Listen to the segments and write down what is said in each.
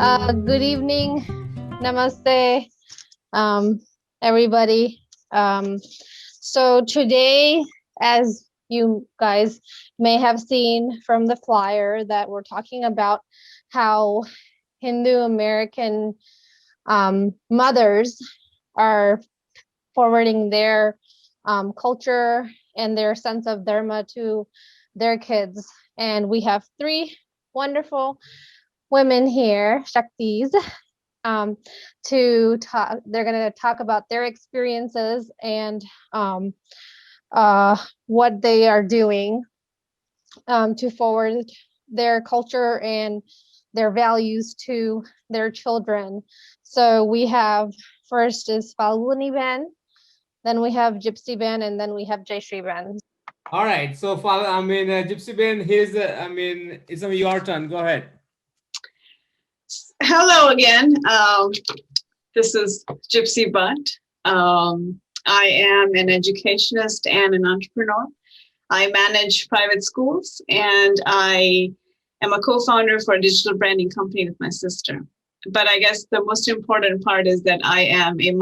Good evening, namaste, everybody. So today, as you guys may have seen from the flyer, that we're talking about how Hindu American mothers are forwarding their culture and their sense of dharma to their kids. And we have three wonderful women here, Shaktis, to talk. They're going to talk about their experiences and what they are doing to forward their culture and their values to their children. So we have, first is Faluguni Band, then we have Gypsy Band, and then we have Gypsy Band. All right. So, Gypsy Band, it's your turn. Go ahead. Hello again. This is Gypsy Band. I am an educationist and an entrepreneur. I manage private schools, and I am a co-founder for a digital branding company with my sister. But I guess the most important part is that I am a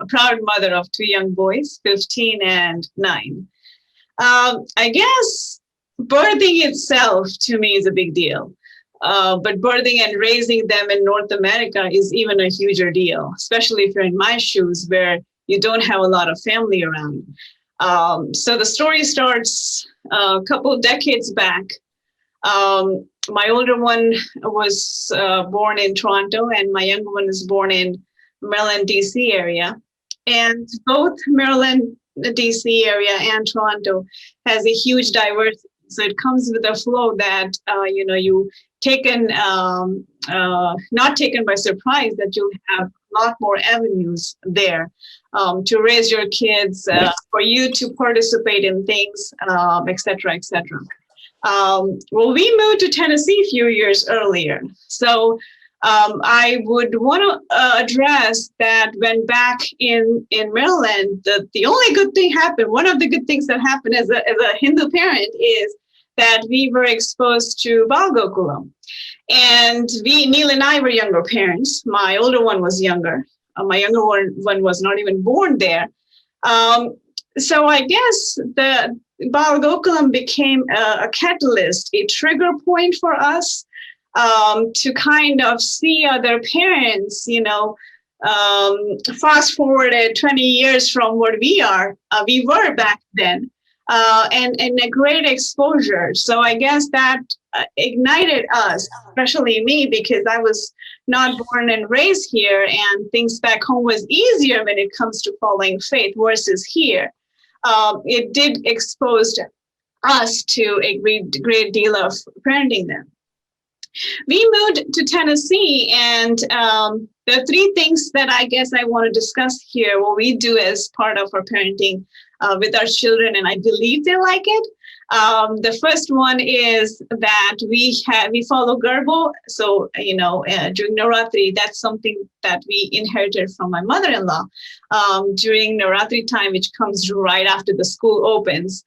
proud mother of two young boys, 15 and 9. I guess birthing itself to me is a big deal. But birthing and raising them in North America is even a huger deal, especially if you're in my shoes where you don't have a lot of family around. So the story starts a couple of decades back. My older one was born in Toronto, and my younger one is born in Maryland, DC area. And both Maryland, DC area and Toronto has a huge diversity. So it comes with a flow that, you not taken by surprise, that you'll have a lot more avenues there to raise your kids, for you to participate in things, et cetera, et cetera. Well, we moved to Tennessee a few years earlier. So I would want to address that when back in Maryland, the only good thing happened, one of the good things that happened as a Hindu parent is that we were exposed to Bal Gokulam. And Neil and I were younger parents. My older one was younger. My younger one was not even born there. So I guess the Bal Gokulam became a catalyst, a trigger point for us to kind of see other parents, fast forwarded 20 years from what we were back then, and a great exposure. So I guess that ignited us, especially me, because I was not born and raised here, and things back home was easier when it comes to following faith versus here. It did expose us to a great deal of parenting them. We moved to Tennessee, and the three things that I guess I want to discuss here, what we do as part of our parenting with our children, and I believe they like it. The first one is that we follow Garbo. So, during Navratri, that's something that we inherited from my mother-in-law. During Navratri time, which comes right after the school opens,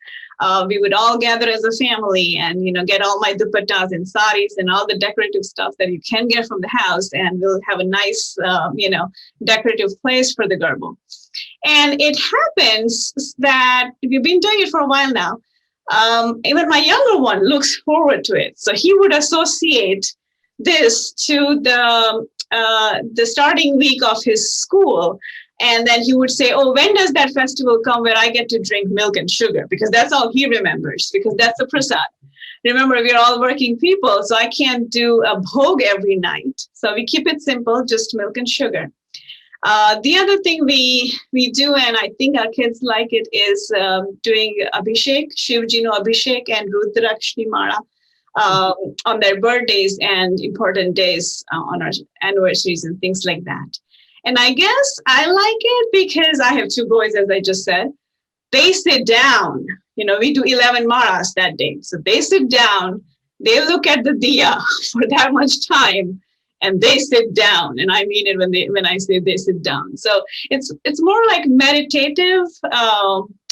we would all gather as a family and, get all my dupattas and saris and all the decorative stuff that you can get from the house. And we'll have a nice, decorative place for the Garbo. And it happens that we've been doing it for a while now. Even my younger one looks forward to it. So he would associate this to the starting week of his school. And then he would say, oh, when does that festival come where I get to drink milk and sugar? Because that's all he remembers, because that's the prasad. Remember, we're all working people, so I can't do a bhog every night. So we keep it simple, just milk and sugar. The other thing we do, and I think our kids like it, is doing Abhishek, Shivji no Abhishek and Rudrakshni Mara on their birthdays and important days on our anniversaries and things like that. And I guess I like it because I have two boys, as I just said. They sit down. We do 11 Maras that day. So they sit down, they look at the diya for that much time, and they sit down. And I mean it when I say they sit down. So it's more like meditative,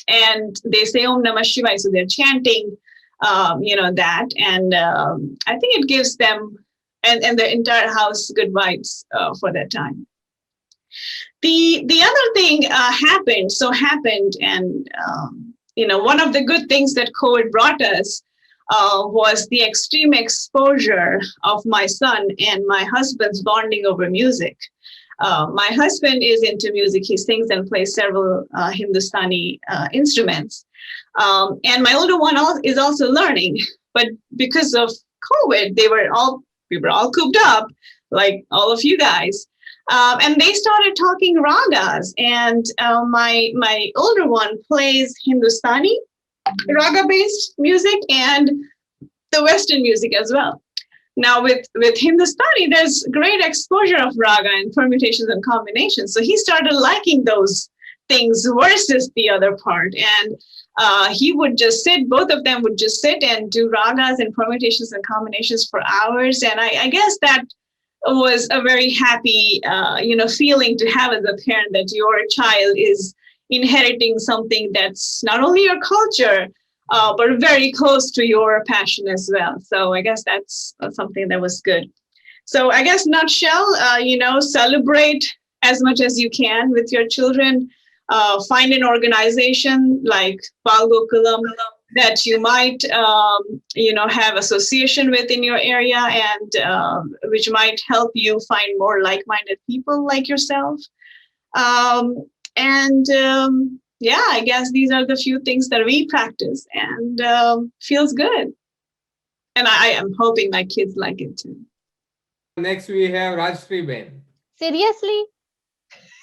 and they say Om Namah Shivaya. So they're chanting, that. And I think it gives them and the entire house good vibes for that time. The other thing happened, and one of the good things that COVID brought us was the extreme exposure of my son and my husband's bonding over music. My husband is into music. He sings and plays several Hindustani instruments. And my older one is also learning. But because of COVID, we were all cooped up, like all of you guys. And they started talking ragas. And my older one plays Hindustani raga-based music and the Western music as well. Now with Hindustani, there's great exposure of raga and permutations and combinations. So he started liking those things versus the other part. And he would just sit, both of them would just sit and do ragas and permutations and combinations for hours. And I guess that was a very happy, feeling to have as a parent, that your child is inheriting something that's not only your culture, but very close to your passion as well. So I guess that's something that was good. So I guess nutshell, celebrate as much as you can with your children. Find an organization like Falgokulam that you might, have association with in your area, and which might help you find more like-minded people like yourself. I guess these are the few things that we practice, and feels good. And I am hoping my kids like it too. Next, we have Rajshri Ben. Seriously?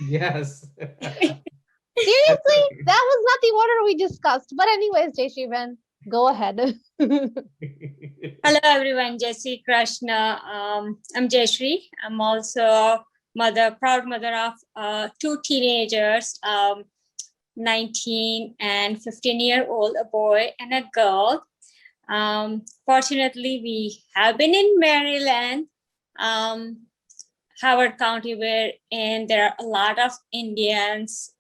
Yes. Seriously? That was not the order we discussed. But anyways, Gypsy Band, go ahead. Hello, everyone. Jai Shri Krishna. I'm Jayashri. I'm also proud mother of two teenagers, 19 and 15-year-old, a boy and a girl. Fortunately, we have been in Maryland, Howard County, and there are a lot of Indians.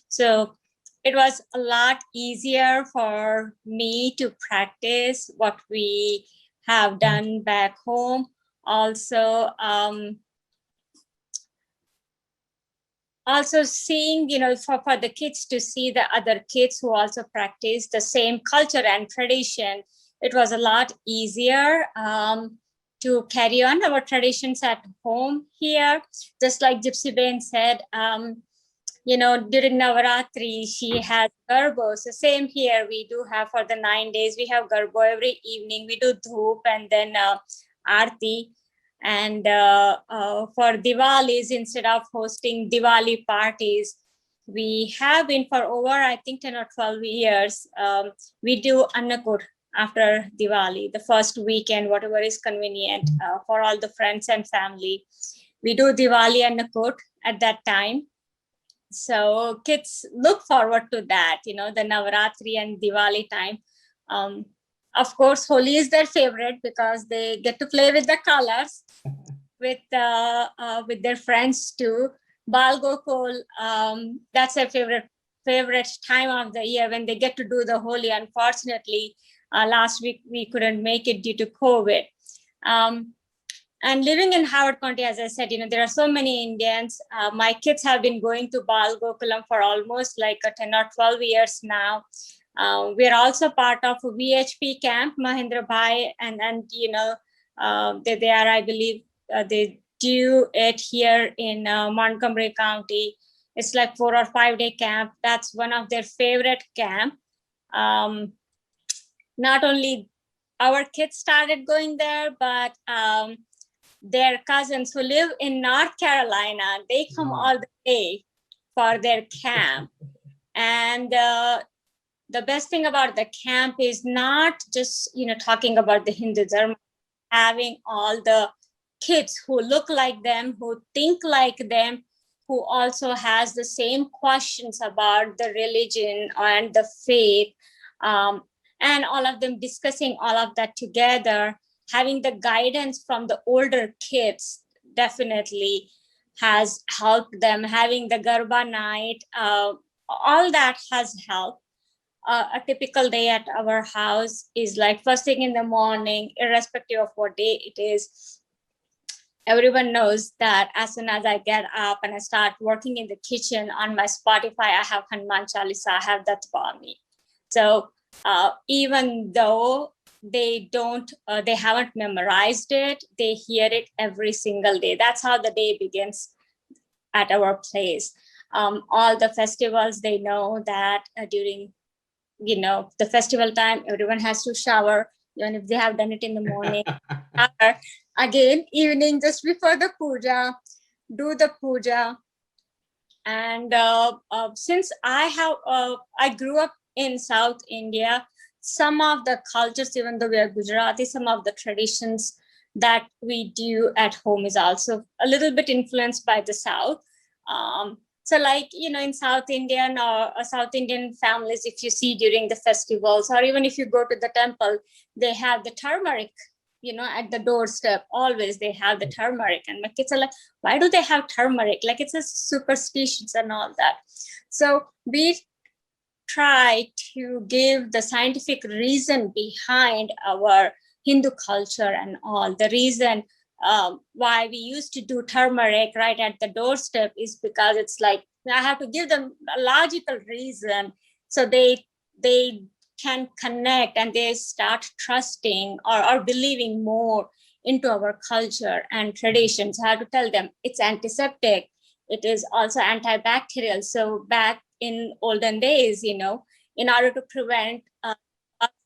So it was a lot easier for me to practice what we have done back home. Also seeing, for the kids to see the other kids who also practice the same culture and tradition, it was a lot easier to carry on our traditions at home here. Just like Gypsy Band said, during Navaratri, she has garbo. So same here, we do have for the 9 days, we have garbo every evening. We do dhoop and then aarti. And for Diwalis, instead of hosting Diwali parties, we have been for over, I think, 10 or 12 years, we do Annakur after Diwali, the first weekend, whatever is convenient for all the friends and family. We do Diwali Annakur at that time. So kids look forward to that, the Navaratri and Diwali time. Of course, Holi is their favorite because they get to play with the colors with their friends too. Bal Gokul, that's their favorite time of the year when they get to do the Holi. Unfortunately, last week we couldn't make it due to COVID. And living in Howard County, as I said, there are so many Indians. My kids have been going to Bal Gokulam for almost like 10 or 12 years now. We are also part of a VHP camp, Mahendra Bhai, and they are, I believe, they do it here in Montgomery County. It's like 4 or 5 day camp. That's one of their favorite camp. Not only our kids started going there, but their cousins who live in North Carolina, they come all the way for their camp. And the best thing about the camp is not just, talking about the Hindu dharma, having all the kids who look like them, who think like them, who also has the same questions about the religion and the faith, and all of them discussing all of that together. Having the guidance from the older kids definitely has helped them. Having the Garba night, all that has helped. A typical day at our house is like first thing in the morning, irrespective of what day it is, everyone knows that as soon as I get up and I start working in the kitchen on my Spotify, I have Hanuman Chalisa, I have that for me. So even though they haven't memorized it, they hear it every single day. That's how the day begins at our place. All the festivals, they know that during, the festival time, everyone has to shower, even if they have done it in the morning. Again, evening, just before the puja, do the puja. And since I grew up in South India, some of the cultures, even though we are Gujarati, some of the traditions that we do at home is also a little bit influenced by the South. So like, in South Indian or South Indian families, if you see during the festivals, or even if you go to the temple, they have the turmeric, at the doorstep. Always they have the turmeric. And my kids are like, why do they have turmeric? Like, it's a superstitions and all that. So we try to give the scientific reason behind our Hindu culture and all. The reason why we used to do turmeric right at the doorstep is because it's like, I have to give them a logical reason so they can connect and they start trusting or believing more into our culture and traditions. I have to tell them it's antiseptic. It is also antibacterial. So back in olden days, in order to prevent us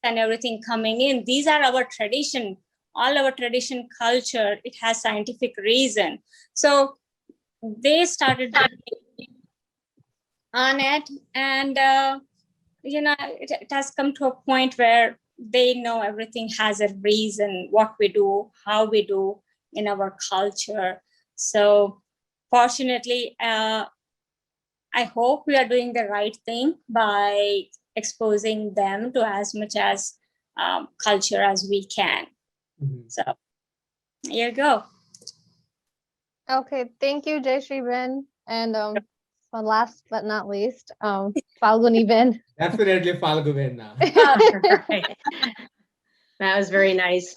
and everything coming in, these are our tradition. All our tradition culture, it has scientific reason. So they started on it, and it has come to a point where they know everything has a reason, what we do, how we do in our culture. So fortunately, I hope we are doing the right thing by exposing them to as much as culture as we can. Mhm. So here you go. Okay, thank you, Gypsy Band. And so last but not least, Falguni Band. Definitely Faluguni now. Right. That was very nice,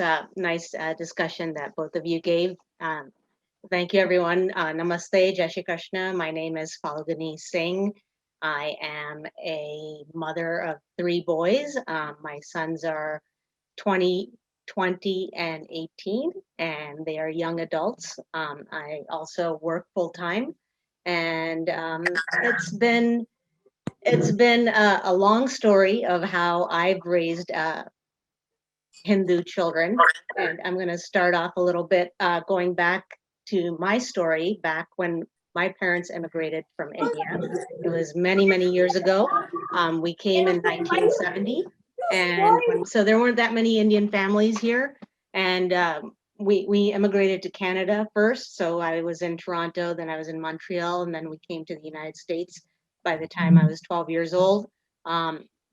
discussion that both of you gave. Thank you, everyone. Namaste, Jai Shri Krishna. My name is Faluguni Singh. I am a mother of 3 boys. My sons are 20, 20, and 18, and they are young adults. I also work full time, and it's been a long story of how I've raised Hindu children, and I'm going to start off a little bit going back to my story back when my parents immigrated from India. It was many, many years ago. We came in 1970, and so there weren't that many Indian families here, and we immigrated to Canada first. So I was in Toronto, then I was in Montreal, and then we came to the United States by the time I was 12 years old.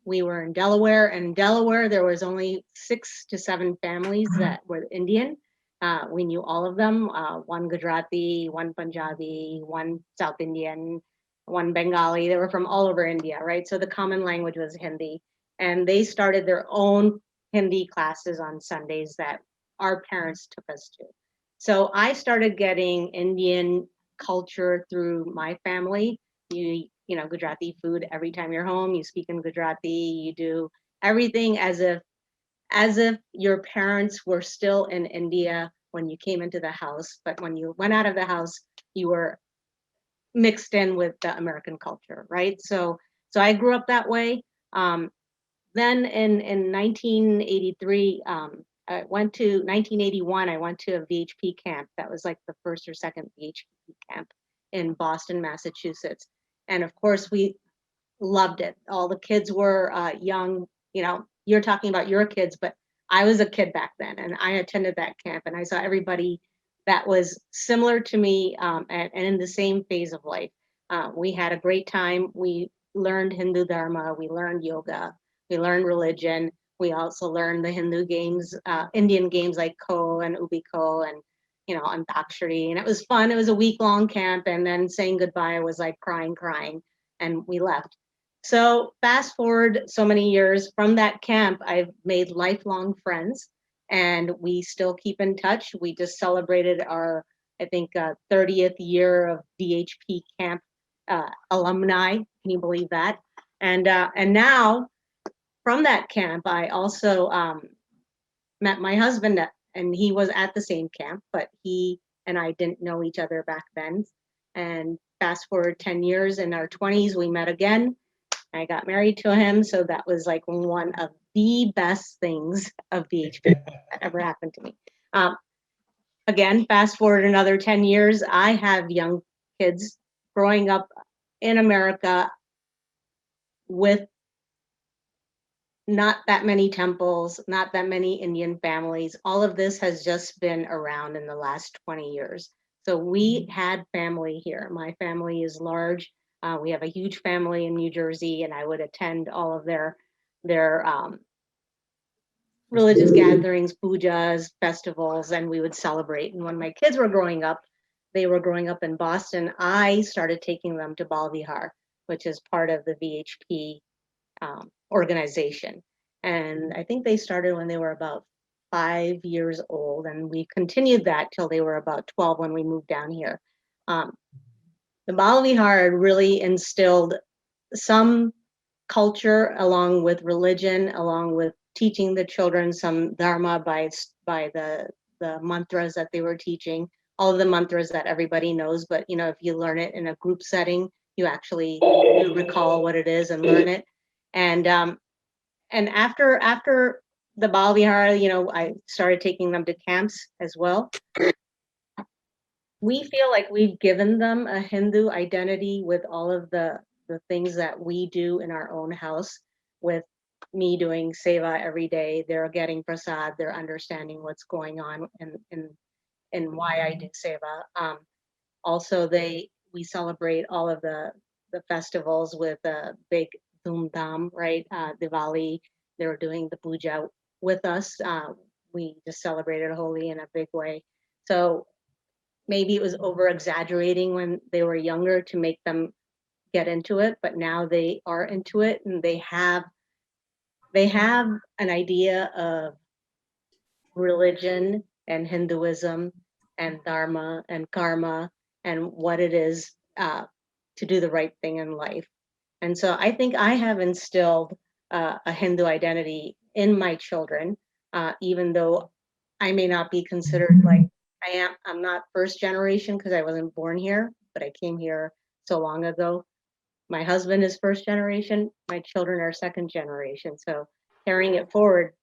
We were in Delaware, and in Delaware, there was only 6 to 7 families that were Indian. We knew all of them, 1 Gujarati, 1 Punjabi, 1 South Indian, 1 Bengali. They were from all over India, right? So the common language was Hindi. And they started their own Hindi classes on Sundays that our parents took us to. So I started getting Indian culture through my family. You know, Gujarati food every time you're home, you speak in Gujarati, you do everything as if your parents were still in India when you came into the house, but when you went out of the house, you were mixed in with the American culture, right? So I grew up that way. Then in 1983, I went to 1981, I went to a VHP camp. That was like the first or second VHP camp in Boston, Massachusetts. And of course, we loved it. All the kids were young. You know, you're talking about your kids, but I was a kid back then, and I attended that camp, and I saw everybody that was similar to me and in the same phase of life. We had a great time. We learned Hindu dharma. We learned yoga. We learned religion. We also learned the Hindu games, Indian games like Ko and Ubiko and, you know, Antakshari. And it was fun. It was a week-long camp. And then saying goodbye was like crying. And we left. So fast forward so many years from that camp, I've made lifelong friends, and we still keep in touch. We just celebrated our I think, 30th year of VHP camp alumni. Can you believe that? And now from that camp, I also met my husband, and he was at the same camp, but he and I didn't know each other back then. And fast forward 10 years, in our 20s, we met again. I got married to him. So that was like one of the best things of VHP that ever happened to me. Again, fast forward another 10 years, I have young kids growing up in America with not that many temples, not that many Indian families. All of this has just been around in the last 20 years. So we had family here. My family is large. We have a huge family in New Jersey, and I would attend all of their religious gatherings, pujas, festivals, and we would celebrate. And when my kids were growing up, they were growing up in Boston, I started taking them to Bal Vihar, which is part of the VHP organization. And I think they started when they were about 5 years old, and we continued that till they were about 12 when we moved down here. The Bal Vihar really instilled some culture along with religion, along with teaching the children some dharma by the mantras that they were teaching, all of the mantras that everybody knows, but you know, if you learn it in a group setting, you actually recall what it is and learn it. And after the Bal Vihar, you know, I started taking them to camps as well. We feel like we've given them a Hindu identity with all of the things that we do in our own house, with me doing seva every day. They're getting prasad, they're understanding what's going on and why I do seva. Also, we celebrate all of the festivals with a big dhoom dham, right? Diwali, they were doing the puja with us. We just celebrated Holi in a big way. So maybe it was over exaggerating when they were younger to make them get into it, but now they are into it, and they have an idea of religion and Hinduism and dharma and karma and what it is to do the right thing in life. And so I think I have instilled a Hindu identity in my children, even though I may not be considered like I'm not first generation because I wasn't born here, but I came here so long ago. My husband is first generation, my children are second generation. So carrying it forward,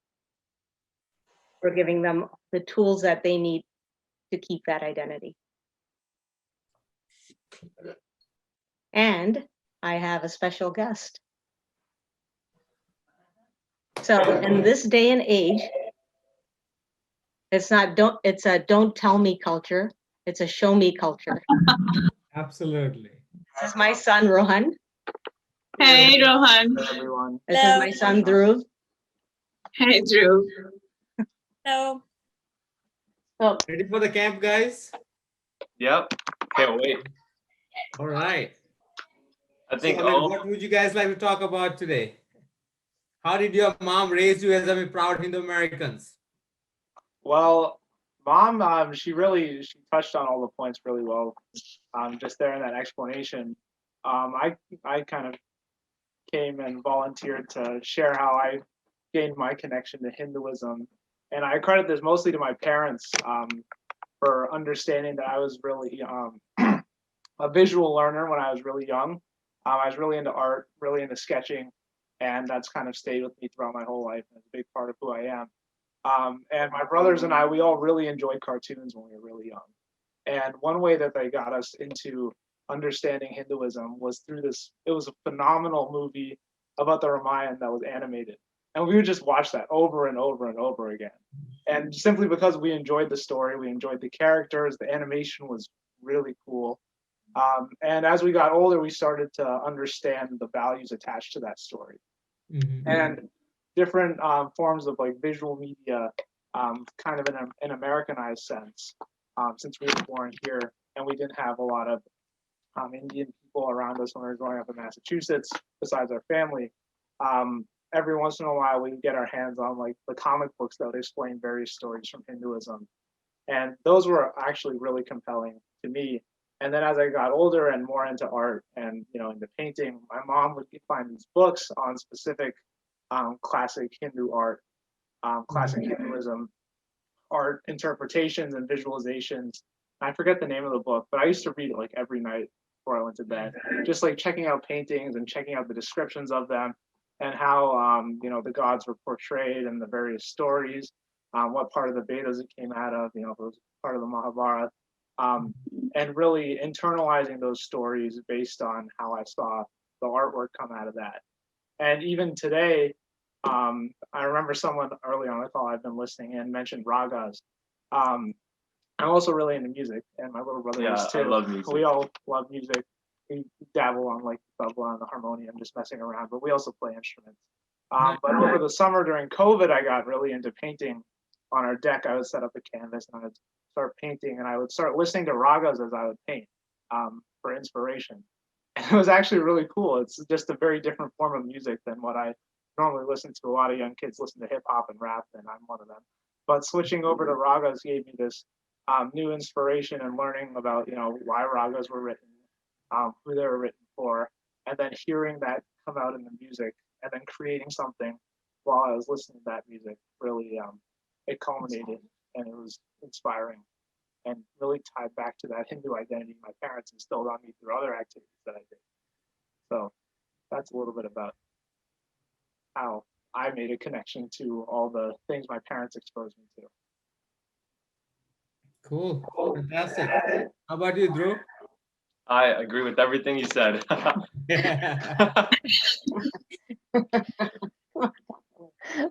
we're giving them the tools that they need to keep that identity. And I have a special guest. So in this day and age, it's a don't tell me culture, it's a show me culture. Absolutely. This is my son, Rohan. Hey, Rohan. Hello, everyone. This is my son, Dhruv. Hey, Drew. So Ready for the camp, guys? Yep. Can't wait. All right. I think So, what would you guys like to talk about today? How did your mom raise you as proud Hindu Americans? well, Mom, she touched on all the points really well. Just there in that explanation. I kind of came and volunteered to share how I gained my connection to Hinduism, and I credit this mostly to my parents for understanding that I was really a visual learner when I was really young. I was really into art, really into sketching, and that's kind of stayed with me throughout my whole life. And it's a big part of who I am. And my brothers and I, we all really enjoyed cartoons when we were really young. And one way that they got us into understanding Hinduism was through this. It was a phenomenal movie about the Ramayana that was animated. And we would just watch that over and over and over again. And simply because we enjoyed the story, we enjoyed the characters, the animation was really cool. And as we got older, we started to understand the values attached to that story. Mm-hmm. And different forms of like visual media, kind of in an Americanized sense, since we were born here and we didn't have a lot of Indian people around us when we were growing up in Massachusetts, besides our family. Every once in a while, we would get our hands on like the comic books that would explain various stories from Hinduism. And those were actually really compelling to me. And then as I got older and more into art and, into painting, my mom would find these books on specific classic Hindu art, classic Hinduism art interpretations and visualizations. I forget the name of the book, but I used to read it like every night before I went to bed, just like checking out paintings and checking out the descriptions of them and how, the gods were portrayed in the various stories, what part of the Vedas it came out of, if it was part of the Mahabharata, and really internalizing those stories based on how I saw the artwork come out of that. And even today, I remember someone early on the call I've been listening in mentioned ragas. I'm also really into music, and my little brother is too. I love music. We all love music. We dabble on like the tabla and the harmonium, just messing around, but we also play instruments. But over the summer during COVID, I got really into painting. On our deck, I would set up a canvas and I would start painting, and I would start listening to ragas as I would paint for inspiration. And it was actually really cool. It's just a very different form of music than what I normally listen to. A lot of young kids listen to hip hop and rap, and I'm one of them. But switching over to ragas gave me this new inspiration and learning about, why ragas were written, who they were written for, and then hearing that come out in the music and then creating something while I was listening to that music really, it culminated and it was inspiring and really tied back to that Hindu identity my parents instilled on me through other activities that I did. So that's a little bit about how I made a connection to all the things my parents exposed me to. Cool. Fantastic. How about you, Drew? I agree with everything you said.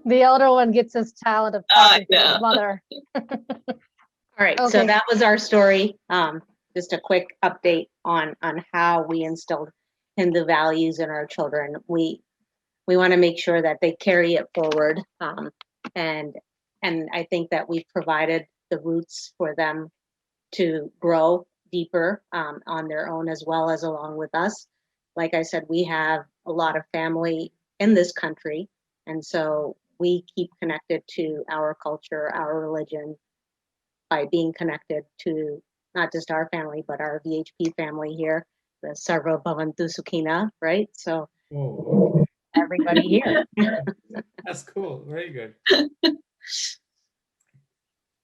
The elder one gets his talent of talking to his mother. All right, so that was our story. Just a quick update on how we instilled Hindu values in our children. We want to make sure that they carry it forward, and I think that we've provided the roots for them to grow deeper on their own as well as along with us. Like I said, we have a lot of family in this country, and so we keep connected to our culture, our religion, by being connected to not just our family, but our VHP family here, the Sarva Bhavantu Sukhina, right? So everybody here. That's cool. Very good.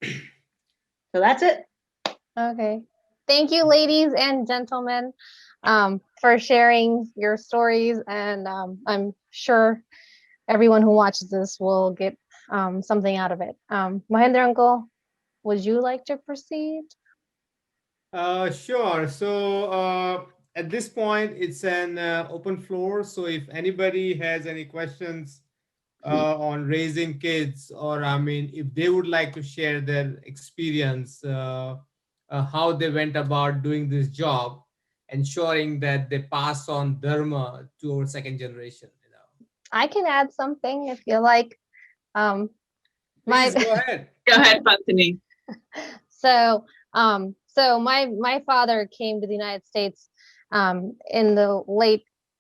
So that's it. Okay. Thank you, ladies and gentlemen, for sharing your stories. And I'm sure everyone who watches this will get something out of it. Mahendra uncle, would you like to proceed? Sure. So at this point, it's an open floor. So if anybody has any questions on raising kids, or if they would like to share their experience, how they went about doing this job, ensuring that they pass on dharma to our second generation. I can add something if you like. Please go ahead. Go ahead, Pantini. So my father came to the United States in the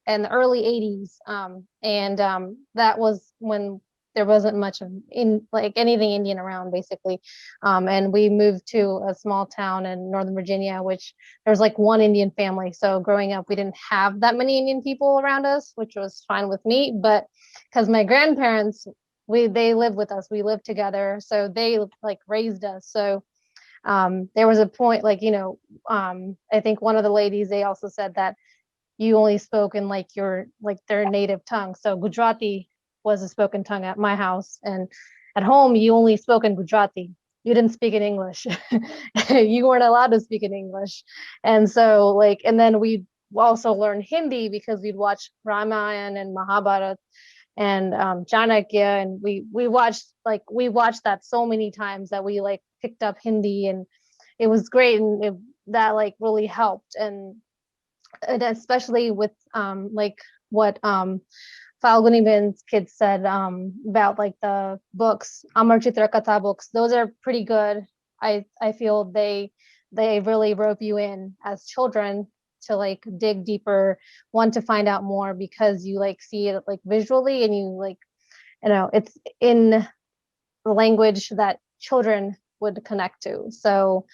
early 80s, and that was when there wasn't much of anything Indian around, basically, and we moved to a small town in Northern Virginia, which there's like one Indian family. So growing up, we didn't have that many Indian people around us, which was fine with me. But because my grandparents, they lived with us, we lived together, so they raised us. So there was a point, I think one of the ladies, they also said that you only spoke in their native tongue. So Gujarati was a spoken tongue at my house, and at home you only spoke in Gujarati. You didn't speak in English. You weren't allowed to speak in English. And so and then we also learned Hindi because we'd watch Ramayana and Mahabharata and Chanakya, and we watched that so many times that we picked up Hindi, and it was great, and that really helped, and especially with what Faluguni Sing's kids said about the books, Amar Chitra Katha books. Those are pretty good. I feel they really rope you in as children to dig deeper, want to find out more, because you see it visually, and you it's in the language that children would connect to. So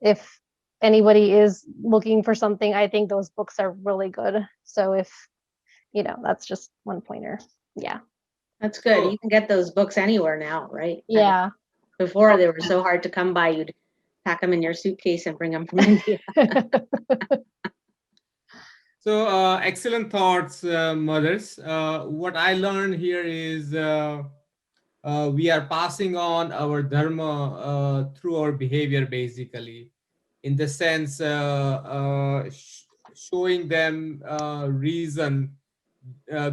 if anybody is looking for something, I think those books are really good. So if, you know, that's just one pointer. Yeah. That's good. So- You can get those books anywhere now, right? Yeah. Before they were so hard to come by, you'd pack them in your suitcase and bring them from India. So excellent thoughts, mothers. What I learned here is we are passing on our dharma through our behavior, basically, in the sense showing them reason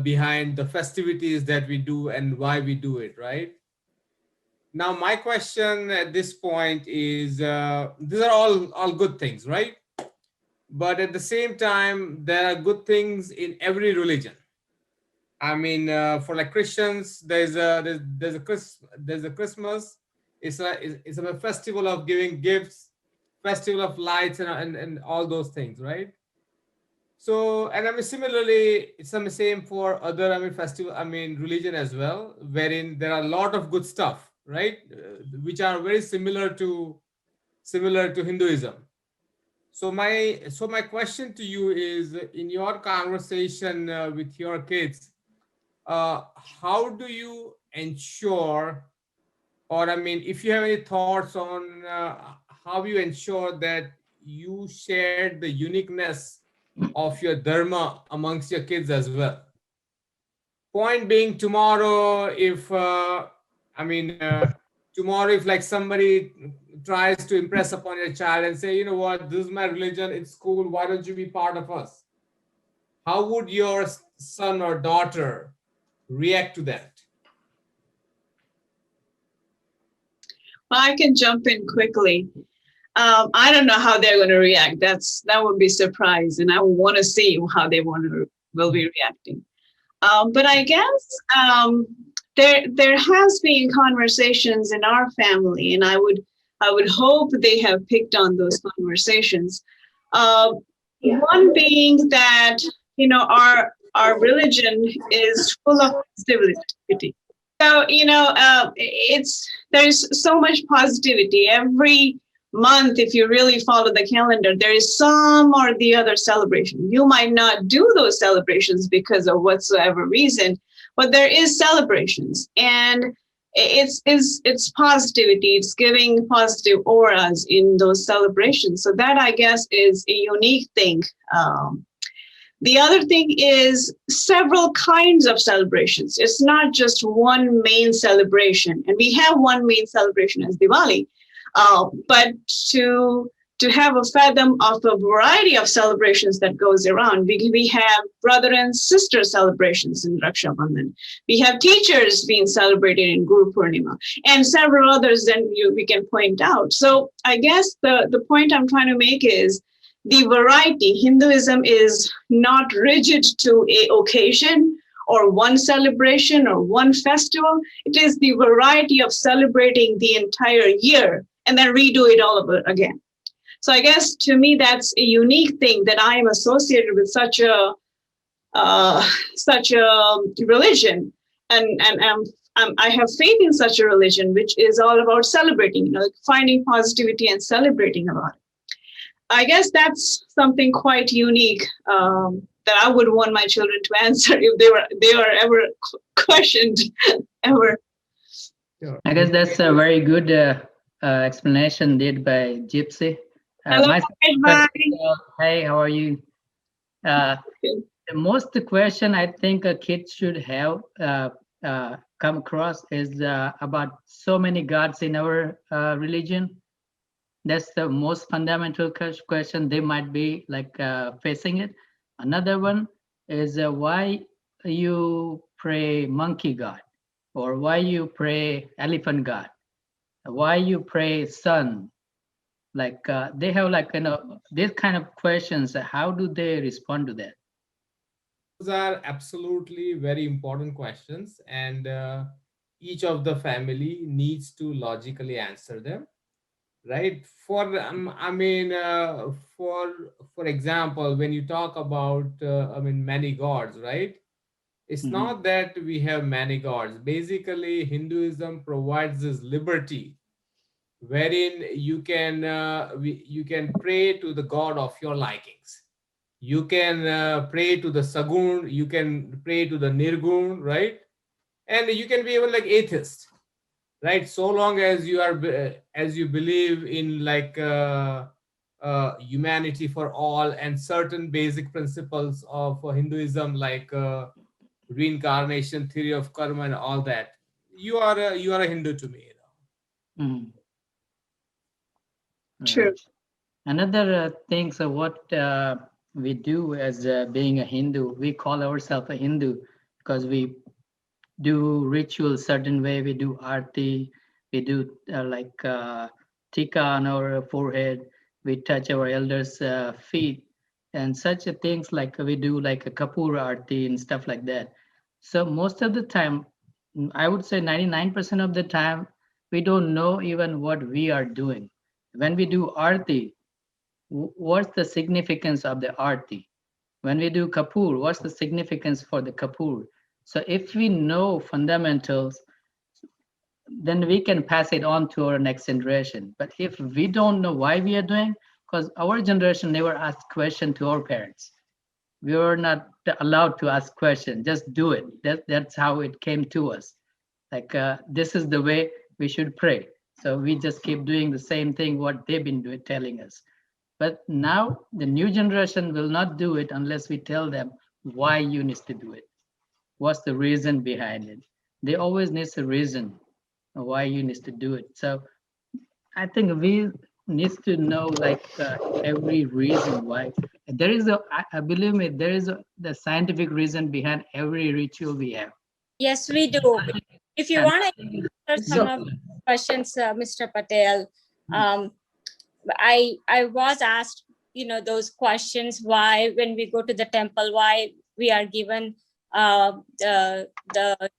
behind the festivities that we do and why we do it, right? Now, my question at this point is, these are all good things, right? But at the same time, there are good things in every religion. I mean, for like Christians, there's a Christmas. It's a festival of giving gifts, festival of lights, and all those things, right? So, and I mean, similarly, it's the same for other, I mean, festival, I mean, religion as well, wherein there are a lot of good stuff, right? Which are very similar to Hinduism. So my question to you is, in your conversation with your kids, how do you ensure, or I mean, if you have any thoughts on how you ensure that you share the uniqueness of your dharma amongst your kids as well? Point being, tomorrow, if tomorrow, if like somebody tries to impress upon your child and say, you know what, this is my religion, it's cool, why don't you be part of us? How would your son or daughter react to that? Well, I can jump in quickly. I don't know how they're going to react. That would be surprise, and I want to see how they will be reacting. But I guess there has been conversations in our family, and I would hope they have picked on those conversations. One being that, you know, our religion is full of positivity. So, you know, there's so much positivity. Every month, if you really follow the calendar, there is some or the other celebration. You might not do those celebrations because of whatsoever reason, but there is celebrations, and it's positivity. It's giving positive auras in those celebrations. So that, I guess, is a unique thing. The other thing is several kinds of celebrations. It's not just one main celebration, and we have one main celebration as Diwali. But to have a fathom of a variety of celebrations that goes around, we have brother and sister celebrations in Raksha Bandhan. We have teachers being celebrated in Guru Purnima, and several others that we can point out. So I guess the point I'm trying to make is the variety. Hinduism is not rigid to a occasion or one celebration or one festival. It is the variety of celebrating the entire year and then redo it all over again. So I guess to me, that's a unique thing, that I am associated with such a religion, and I have faith in such a religion, which is all about celebrating, you know, finding positivity and celebrating about it. I guess that's something quite unique that I would want my children to answer if they were ever questioned ever. I guess that's a very good explanation did by Gypsy. Hello, hey, how are you? The most question I think a kid should have come across is about so many gods in our religion. That's the most fundamental question they might be like facing it. Another one is why you pray monkey god, or why you pray elephant god, why you pray sun. Like they have like, you know, these kind of questions. How do they respond to that? Those are absolutely very important questions, and each of the family needs to logically answer them, right? For for example, when you talk about many gods, right? It's not that we have many gods. Basically, Hinduism provides this liberty wherein you can you can pray to the god of your likings. You can pray to the Sagun, you can pray to the Nirgun, right? And you can be even like atheist, right? So long as you are as you believe in like humanity for all and certain basic principles of Hinduism, like reincarnation, theory of karma, and all that. You are a Hindu to me. Mhm. True. Right. Another thing, so what we do as being a Hindu, we call ourselves a Hindu because we do rituals certain way. We do arti, we do tika on our forehead, we touch our elders' feet, and such a things like we do like a kapur arti and stuff like that. So most of the time, I would say 99% of the time, we don't know even what we are doing. When we do arti, what's the significance of the arti? When we do kapur, what's the significance for the kapur? So if we know fundamentals, then we can pass it on to our next generation. But if we don't know why we are doing, because our generation never asked question to our parents. We were not allowed to ask questions, just do it. That's how it came to us. Like this is the way we should pray. So we just keep doing the same thing what they've been telling us. But now the new generation will not do it unless we tell them why you need to do it. What's the reason behind it? They always need a reason why you need to do it. So I think we need to know like every reason why. There is I believe me, there is the scientific reason behind every ritual we have. Yes, we do. If you want to answer some of the questions, Mr. Patel, I was asked, those questions, why when we go to the temple, why we are given the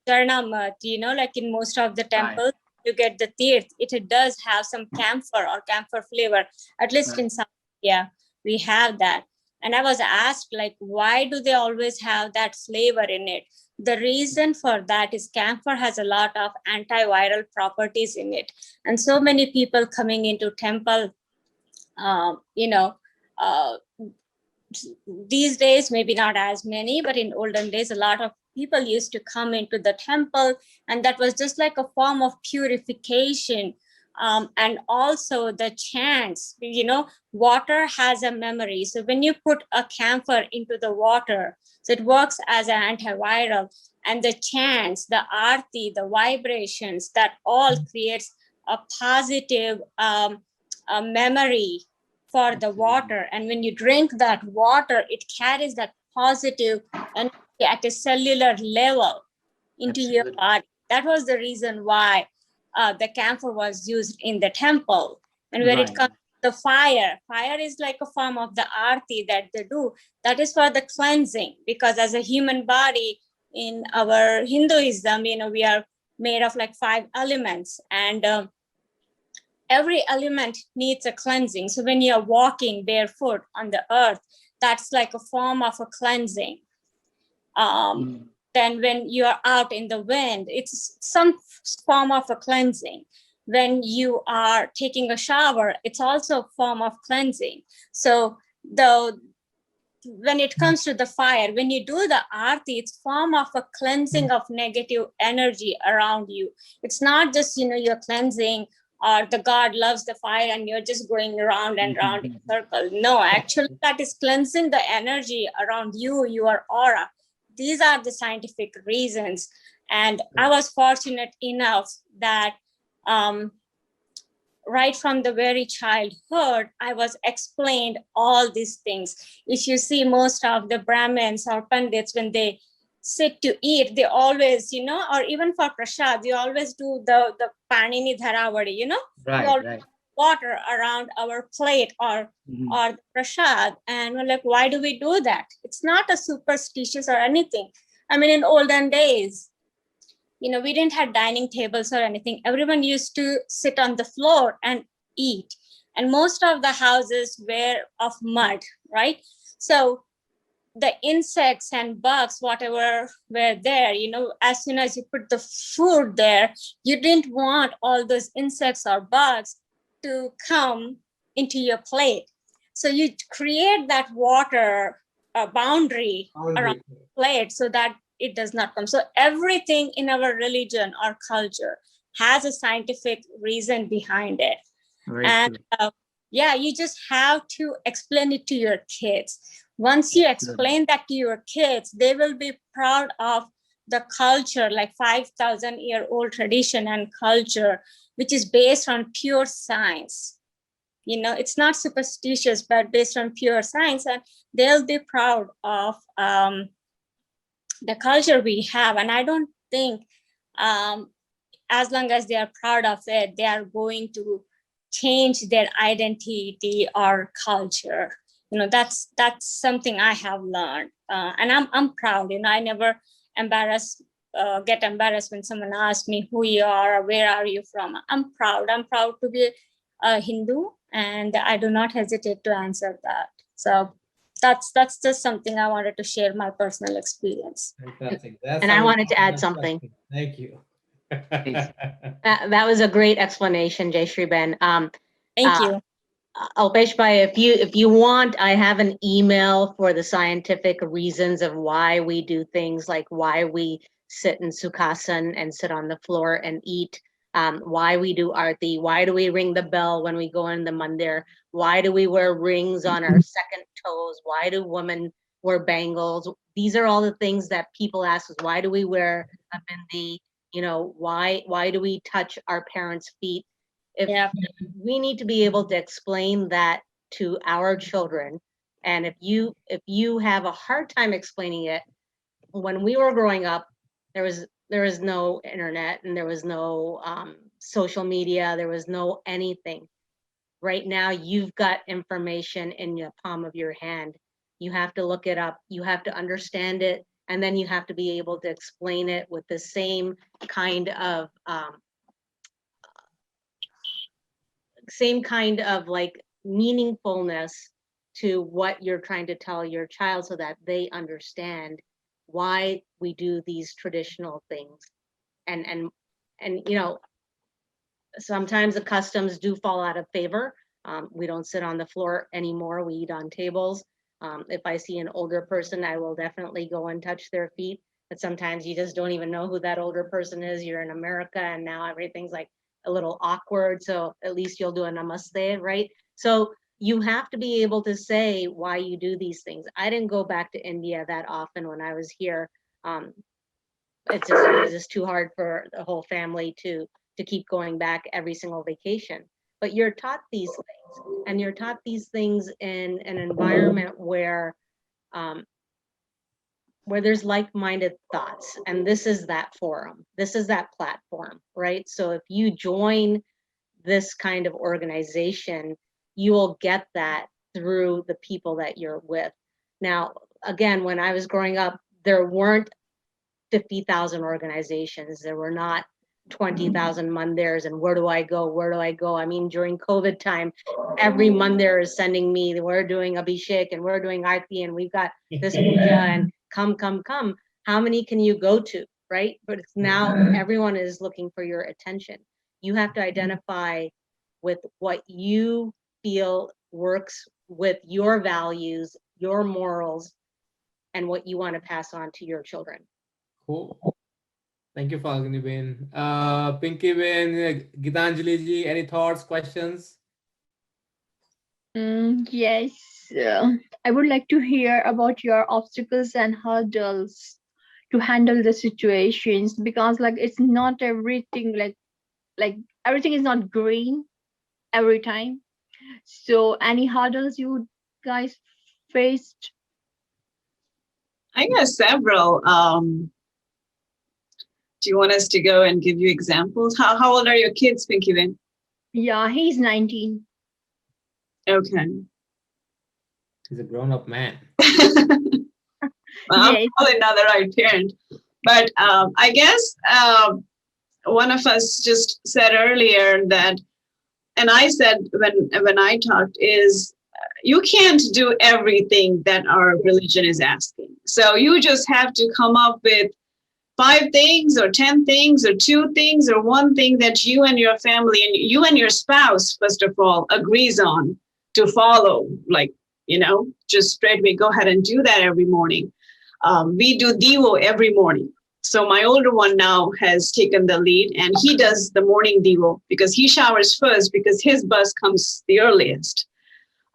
dharma, like in most of the temples, you get the tirth. It does have some camphor or camphor flavor, at least in South India, we have that. And I was asked, like, why do they always have that flavor in it? The reason for that is camphor has a lot of antiviral properties in it. And so many people coming into temple, these days, maybe not as many, but in olden days, a lot of people used to come into the temple, and that was just like a form of purification. And also the chants, water has a memory. So when you put a camphor into the water, so it works as an antiviral, and the chants, the arti, the vibrations, that all creates a positive memory for the water. And when you drink that water, it carries that positive energy at a cellular level into your body. That was the reason why the camphor was used in the temple. And when it comes to the fire is like a form of the arti that they do. That is for the cleansing, because as a human body in our Hinduism, we are made of like 5 elements, and every element needs a cleansing. So when you're walking barefoot on the earth, that's like a form of a cleansing. Then when you're out in the wind, it's some form of a cleansing. When you are taking a shower, it's also a form of cleansing. So when it comes to the fire, when you do the arti, it's form of a cleansing of negative energy around you. It's not just, you're cleansing, or the God loves the fire and you're just going around and round in a circle. No, actually that is cleansing the energy around you, your aura. These are the scientific reasons. And I was fortunate enough that right from the very childhood, I was explained all these things. If you see most of the Brahmins or Pandits, when they sit to eat, they always, or even for prasad, they always do the panini dharavadi, Right. Water around our plate or the prasad. And we're like, why do we do that? It's not a superstitious or anything. I mean, in olden days, we didn't have dining tables or anything. Everyone used to sit on the floor and eat. And most of the houses were of mud, right? So the insects and bugs, whatever were there, as soon as you put the food there, you didn't want all those insects or bugs to come into your plate. So you create that water boundary around the plate so that it does not come. So everything in our religion or culture has a scientific reason behind it. Very And yeah, you just have to explain it to your kids. Once you explain that to your kids, they will be proud of the culture, like 5,000-year-old tradition and culture, which is based on pure science. You know, it's not superstitious, but based on pure science, and they'll be proud of the culture we have. And I don't think as long as they are proud of it, they are going to change their identity or culture. You know, that's something I have learned, and I'm proud. You know, I never get embarrassed when someone asks me who you are or where are you from. I'm proud to be a Hindu, and I do not hesitate to answer that. So that's just something I wanted to share, my personal experience. Fantastic. And I wanted to add something. Thank you. That was a great explanation, Gypsy Band. Thank you. Alpesh Bhai, if you want, I have an email for the scientific reasons of why we do things, like why we sit in Sukhasana and sit on the floor and eat, why we do Aarti, why do we ring the bell when we go in the mandir, why do we wear rings on our second toes, why do women wear bangles? These are all the things that people ask us. Why do we wear a bindi? You know, why do we touch our parents' feet? We need to be able to explain that to our children. And if you have a hard time explaining it, when we were growing up, there was no internet, and there was no social media, there was no anything. Right now, you've got information in the palm of your hand. You have to look it up, you have to understand it, and then you have to be able to explain it with the same kind of like meaningfulness to what you're trying to tell your child, so that they understand why we do these traditional things. And you know, sometimes the customs do fall out of favor. We don't sit on the floor anymore, we eat on tables. If I see an older person, I will definitely go and touch their feet, but sometimes you just don't even know who that older person is. You're in America, and now everything's like a little awkward, so at least you'll do a namaste, right? So you have to be able to say why you do these things. I didn't go back to India that often when I was here. It was just too hard for the whole family to keep going back every single vacation. But you're taught these things, and you're taught these things in an environment where there's like-minded thoughts, and this is that forum, this is that platform, right? So if you join this kind of organization, you will get that through the people that you're with. Now, again, when I was growing up, there weren't 50,000 organizations, there were not 20,000 mandirs, and where do I go? I mean, during COVID time, every mandir is sending me, we're doing Abhishek and we're doing Aarti and we've got this puja, and come. How many can you go to, right? But it's now everyone is looking for your attention. You have to identify with what you feel works with your values, your morals, and what you want to pass on to your children. Cool. Thank you, Falguni Ben. Pinky Ben, Gitanjali ji, any thoughts, questions? Yes, I would like to hear about your obstacles and hurdles to handle the situations, because like it's not everything like everything is not green every time. So any hurdles you guys faced? I guess several. Do you want us to go and give you examples? How old are your kids, Pinky Ben? Yeah, he's 19. Okay. He's a grown-up man. Well, I'm probably not the right parent, but I guess one of us just said earlier that, and I said when I talked, is you can't do everything that our religion is asking. So you just have to come up with 5 things or 10 things or 2 things or 1 thing that you and your family and you and your spouse, first of all, agrees on to follow, like, just straightway go ahead and do that every morning. We do Devo every morning. So my older one now has taken the lead, and he does the morning Devo because he showers first because his bus comes the earliest.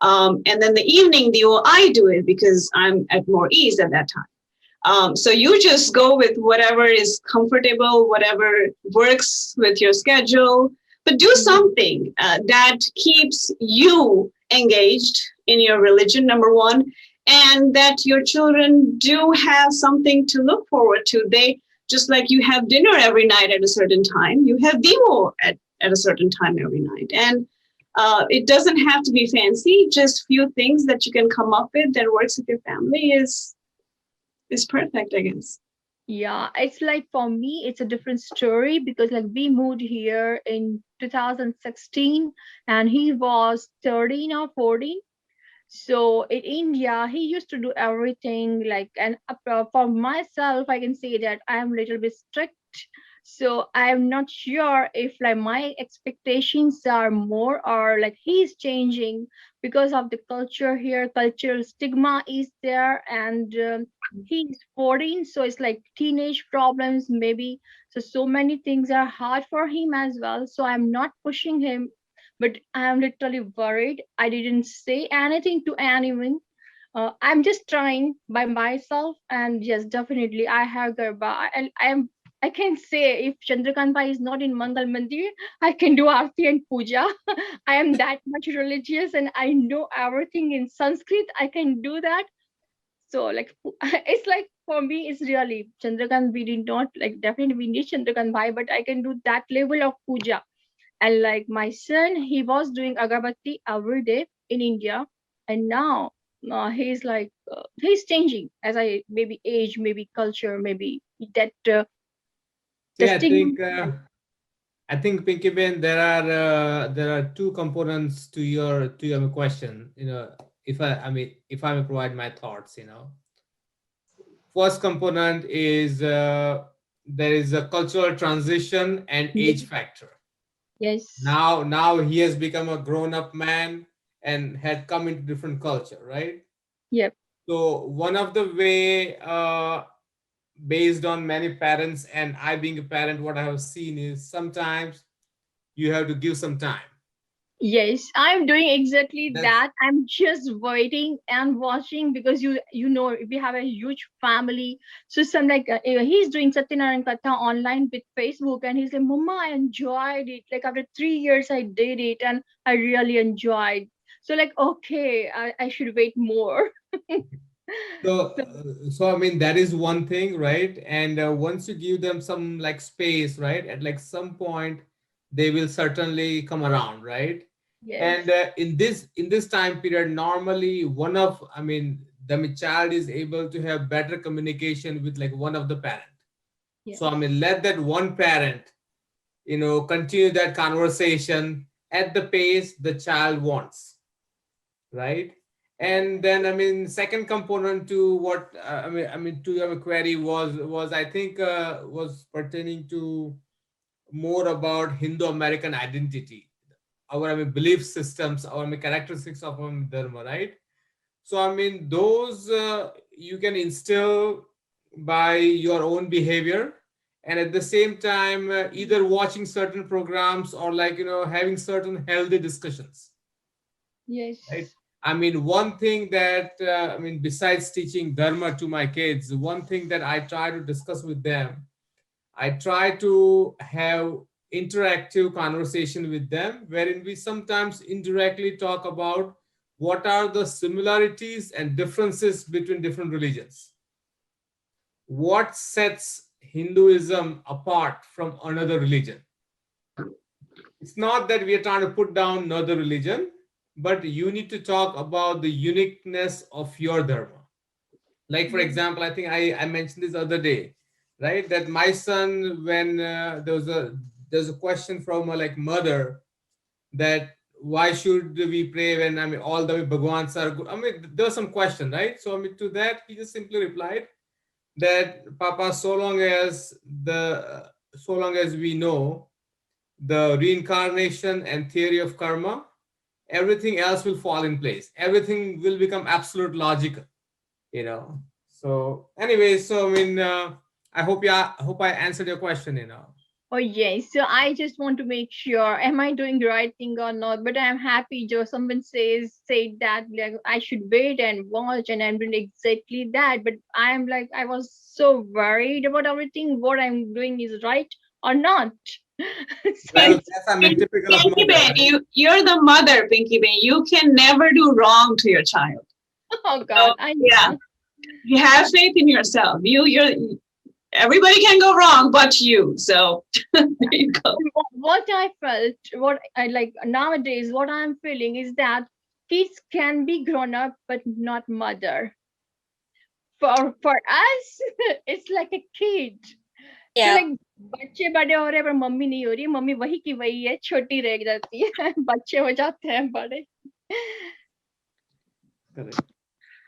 And then the evening Devo, I do it because I'm at more ease at that time. So you just go with whatever is comfortable, whatever works with your schedule, but do something that keeps you engaged in your religion, number one, and that your children do have something to look forward to. They, just like you have dinner every night at a certain time, you have Devo at a certain time every night. And it doesn't have to be fancy, just few things that you can come up with that works with your family is perfect, I guess. Yeah, it's like for me, it's a different story because like we moved here in 2016 and he was 13 or 14. So in India, he used to do everything like, and for myself, I can say that I am a little bit strict. So I'm not sure if like my expectations are more or like he's changing because of the culture here, cultural stigma is there, and he's 14, so it's like teenage problems maybe. So many things are hard for him as well. So I'm not pushing him, but I'm literally worried. I didn't say anything to anyone. I'm just trying by myself, and yes, definitely I have Garba, and I can say if Chandrakant Bhai is not in Mangal Mandir, I can do Aarti and Puja. I am that much religious and I know everything in Sanskrit. I can do that. So like it's like for me, it's really Chandrakant. We did not like definitely we need Chandrakant Bhai, but I can do that level of puja. And like my son, he was doing agarbatti every day in India, and now he's like he's changing as I maybe age, maybe culture, maybe that the Yeah, stigma. I think Pinky Ben, there are two components to your question. If if I may provide my thoughts, first component is there is a cultural transition and age factor. Yes. Now he has become a grown-up man and had come into different culture, right? Yep. So one of the way, based on many parents and I being a parent, what I have seen is sometimes you have to give some time. Yes, I'm doing exactly That's that. I'm just waiting and watching because you know we have a huge family. So some like he's doing Satyanarayana Katha online with Facebook, and he's like, "Mama, I enjoyed it. Like after 3 years, I did it, and I really enjoyed." So like, okay, I should wait more. so, So so I mean that is one thing, right? And once you give them some like space, right, at like some point they will certainly come around, right? yes, And in this time period, normally the child is able to have better communication with like one of the parent. yes, So let that one parent, continue that conversation at the pace the child wants, right? And then second component to what to your query was I think was pertaining to more about Hindu American identity, our belief systems, our characteristics of our dharma, right? So those you can instill by your own behavior, and at the same time either watching certain programs or like having certain healthy discussions, yes, right? One thing that besides teaching dharma to my kids, one thing that I try to discuss with them, I try to have interactive conversation with them wherein we sometimes indirectly talk about what are the similarities and differences between different religions. What sets Hinduism apart from another religion? It's not that we are trying to put down another religion, but you need to talk about the uniqueness of your dharma. Like, for example, I think I mentioned this other day, right? That my son, when there's a question from a like mother that why should we pray when all the Bhagwans are good? There was some question, right? So to that he just simply replied that Papa, so long as we know the reincarnation and theory of karma, everything else will fall in place. Everything will become absolute logical, you know. So anyway, so I mean, I hope I answered your question, you know. Oh yes. So I just want to make sure, am I doing the right thing or not? But I'm happy, Joe. Someone said that like I should wait and watch, and I'm doing exactly that. But I'm like, I was so worried about everything. What I'm doing is right or not. So Well, it's- that's, I mean, typical of Pinky mother, Bean, right? you're the mother, Pinky Bean. You can never do wrong to your child. oh God, I know. Yeah. You have faith in yourself. Everybody can go wrong, but you. So there you go. What I felt, what I like nowadays, what I'm feeling is that kids can be grown up, but not mother. For us, it's like a kid. So Yeah. like बच्चे बड़े हो रहे हैं पर mummy नहीं हो रही, mummy वही की वही है, छोटी रह जाती है, बच्चे हो जाते हैं बड़े. Correct.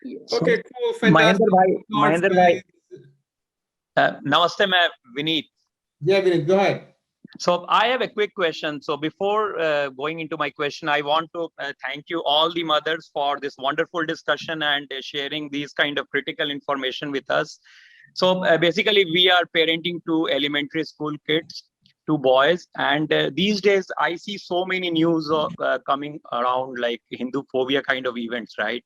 Yeah. Okay, cool, fantastic. Mahendra bhai, namaste, मैं Vineet. Yeah, Vinit, go ahead. So I have a quick question. So before going into my question, I want to thank you all the mothers for this wonderful discussion and sharing these kind of critical information with us. So basically, we are parenting two elementary school kids, two boys, and these days I see so many news coming around like Hindu phobia kind of events, right?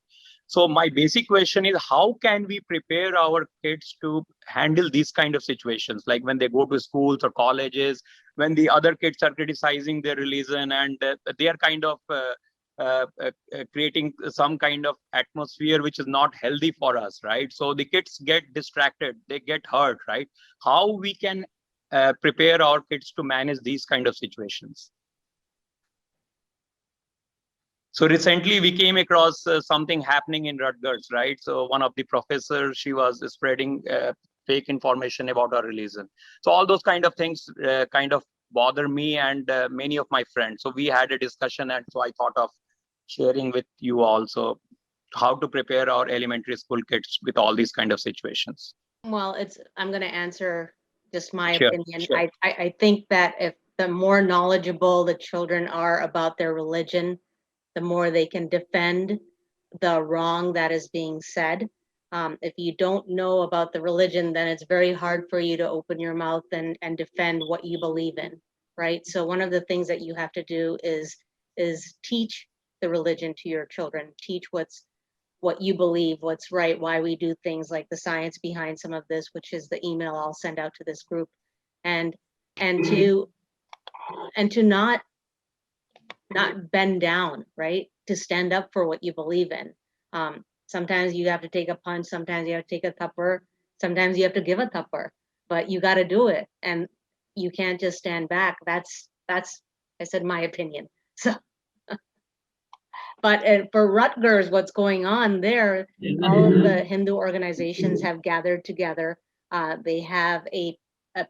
So my basic question is, how can we prepare our kids to handle these kind of situations, like when they go to schools or colleges, when the other kids are criticizing their religion and they are kind of creating some kind of atmosphere which is not healthy for us, right? So the kids get distracted, they get hurt, right? How we can prepare our kids to manage these kind of situations? So recently we came across something happening in Rutgers, right? So one of the professors, she was spreading fake information about our religion. So all those kind of things kind of bother me and many of my friends. So we had a discussion, and so I thought of sharing with you also how to prepare our elementary school kids with all these kind of situations. Well, I'm going to answer just my Sure, opinion. sure. I think that if the more knowledgeable the children are about their religion, the more they can defend the wrong that is being said. If you don't know about the religion, then it's very hard for you to open your mouth and defend what you believe in, right? So one of the things that you have to do is teach the religion to your children, teach what you believe, what's right, why we do things, like the science behind some of this, which is the email I'll send out to this group, and to not bend down, right? To stand up for what you believe in. Sometimes you have to take a punch, sometimes you have to take a thupper, sometimes you have to give a thupper, but you got to do it, and you can't just stand back. That's I said my opinion. So but for Rutgers, what's going on there, all of the Hindu organizations have gathered together. They have a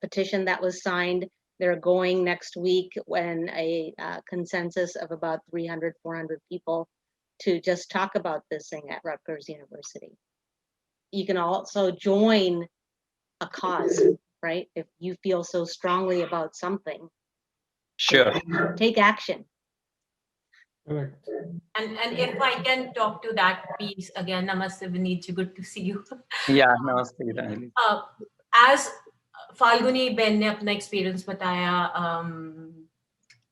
petition that was signed. They're going next week when a consensus of about 300, 400 people to just talk about this thing at Rutgers University. You can also join a cause, right? If you feel so strongly about something, Sure. take action. Correct. And if I can talk to that piece again, Namaste Vineet, good to see you. Yeah, namaste, Rahili. As Falguni Ben ने अपना experience बताया,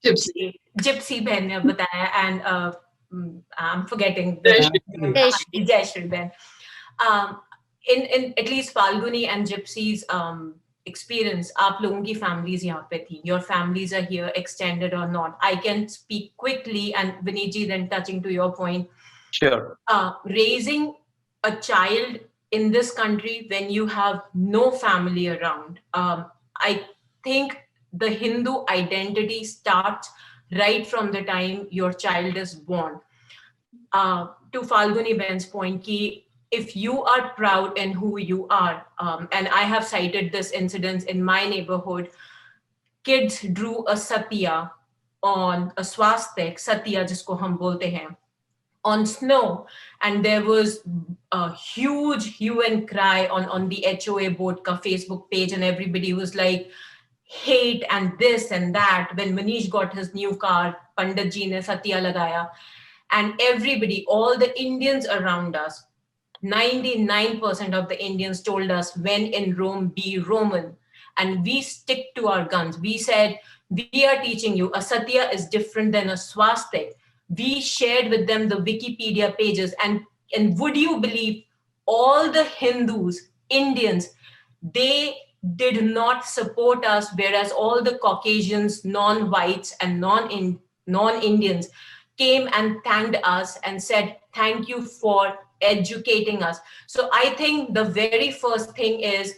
Gypsy Ben ने बताया, and I'm forgetting Jayashree Ben. In at least Falguni and Gypsy's experience, आप लोगों की families यहाँ पे थी. Your families are here, extended or not. I can speak quickly, and Vineetji, then touching to your point. Sure. Raising a child in this country when you have no family around, I think the Hindu identity starts right from the time your child is born. To Falguni Ben's point, ki if you are proud in who you are, and I have cited this incident in my neighborhood, kids drew a satya on a swastik, satya jisko hum bolte hain, on snow, and there was a huge hue and cry on the HOA board ka Facebook page, and everybody was like, hate and this and that. When Manish got his new car, Pandit ji ne Satya lagaya, and everybody, all the Indians around us, 99% of the Indians told us, when in Rome, be Roman. And we stick to our guns. We said, we are teaching you, a Satya is different than a swastik. We shared with them the Wikipedia pages. And would you believe, all the Hindus, Indians, they did not support us, whereas all the Caucasians, non-whites and non-Indians came and thanked us and said, thank you for educating us. So I think the very first thing is,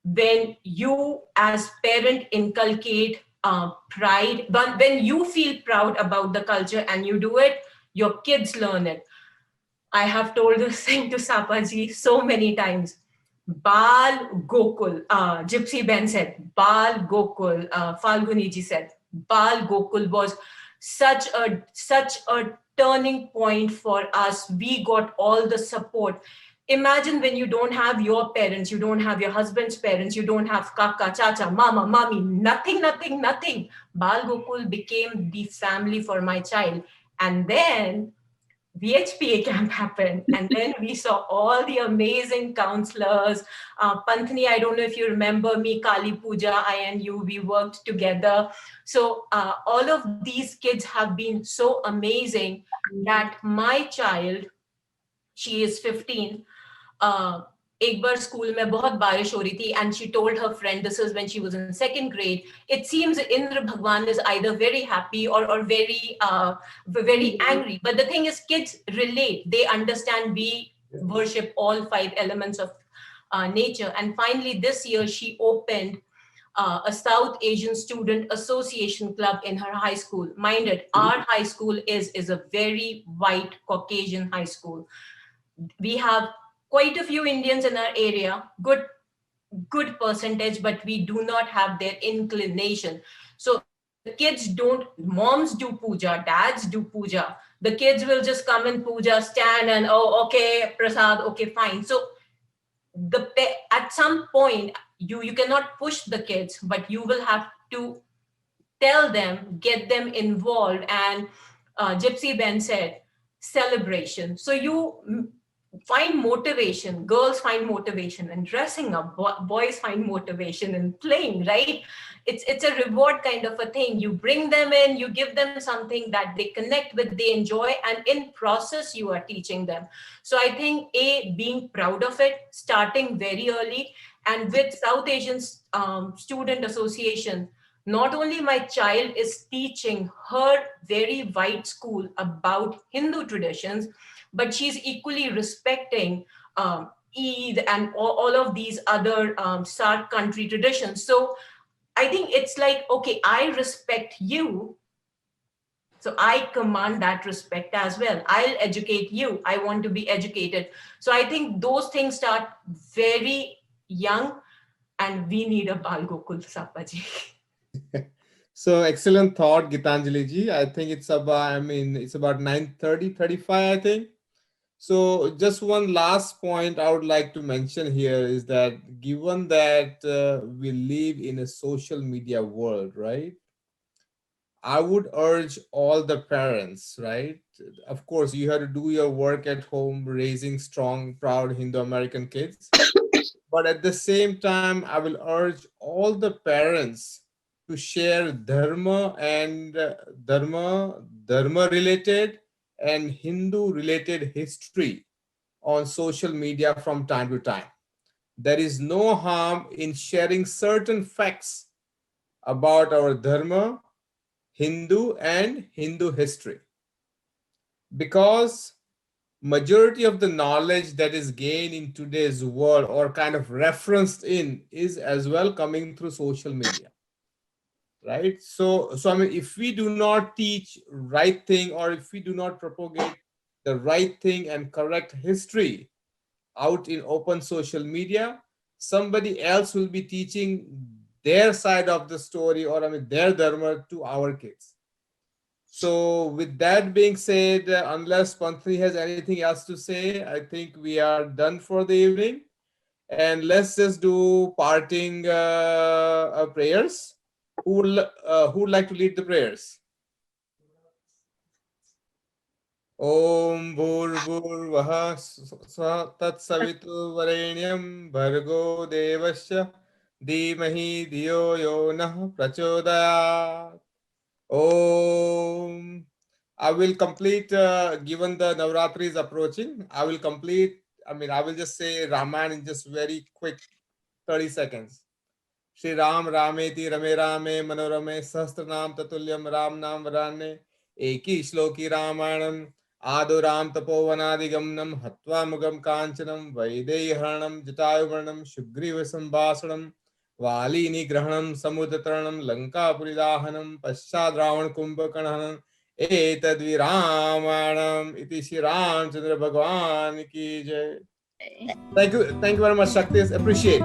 when you as parent inculcate pride, but when you feel proud about the culture and you do it, your kids learn it. I have told this thing to Sapaji so many times. Bal Gokul, Gypsy Band said, Bal Gokul, Falguni ji said, Bal Gokul was such a turning point for us. We got all the support. Imagine when you don't have your parents, you don't have your husband's parents, you don't have kaka, chacha, mama, mommy, nothing. Bal Gokul became the family for my child. And then VHPA camp happened, and then we saw all the amazing counselors. Panthani, I don't know if you remember me, Kali Puja, I and you, we worked together. So all of these kids have been so amazing that my child, she is 15, एक बार school में बहुत बारिश हो रही थी, and she told her friend, this is when she was in 2nd grade, it seems Indra Bhagwan is either very happy or very angry. But the thing is, kids relate. They understand we worship all 5 elements of nature. And finally, this year, she opened a South Asian Student Association club in her high school. Mind it, our high school is a very white Caucasian high school. We have quite a few Indians in our area, good percentage, but we do not have their inclination. So the kids don't, moms do puja, dads do puja. The kids will just come in puja, stand and, oh, okay, prasad, okay, fine. So at some point, you cannot push the kids, but you will have to tell them, get them involved. And Gypsy Band said, celebration. So you find motivation, girls find motivation in dressing up, boys find motivation in playing, right? It's a reward kind of a thing. You bring them in, you give them something that they connect with, they enjoy, and in process you are teaching them. So I think being proud of it, starting very early. And with South Asian Student Association, not only my child is teaching her very white school about Hindu traditions, but she's equally respecting Eid and all of these other SARC country traditions. So I think it's like, okay, I respect you, so I command that respect as well. I'll educate you. I want to be educated. So I think those things start very young, and we need a Bal Gokul, Sapaji. So excellent thought, Gitanjali ji. I think it's about 9:30, 35, I think. So just one last point I would like to mention here is that given that we live in a social media world, right? I would urge all the parents, right? Of course, you have to do your work at home, raising strong, proud Hindu-American kids. But at the same time, I will urge all the parents to share dharma and dharma-related and Hindu-related history on social media from time to time. There is no harm in sharing certain facts about our dharma, Hindu and Hindu history, because majority of the knowledge that is gained in today's world or kind of referenced in is as well coming through social media, right? So I mean, if we do not teach right thing, or if we do not propagate the right thing and correct history out in open social media, somebody else will be teaching their side of the story, or I mean their dharma, to our kids. So with that being said, unless Pantri has anything else to say, I think we are done for the evening. And let's just do parting prayers. Who would like to lead the prayers? Om Bhurvah Tat Savitu Varenyam Bhargo Devasya Dhimahi Dhiyo Yo Nah Prachodayat. Om. I will complete, given the Navratri is approaching, I will complete, I will just say Ramayana in just very quick 30 seconds. Shri Ram Rameti Rame Rame Manorame Sahasranam Tatulyam Ram Nam Varane Eki Shloki Ramayanam Ado Ram Tapovanadigamnam Hatva Mugam Kanchanam Vaidehi Haranam Jatayuvarnam Shugriva Sambhasanam Vali Nigrahanam Samudataranam Lanka Puridahanam Paschad Ravan Kumbhakarnam Etadvi Ramayanam Iti Shri Ramchandra Bhagwan Ki Jai. Thank you very much, Shakti. Appreciate.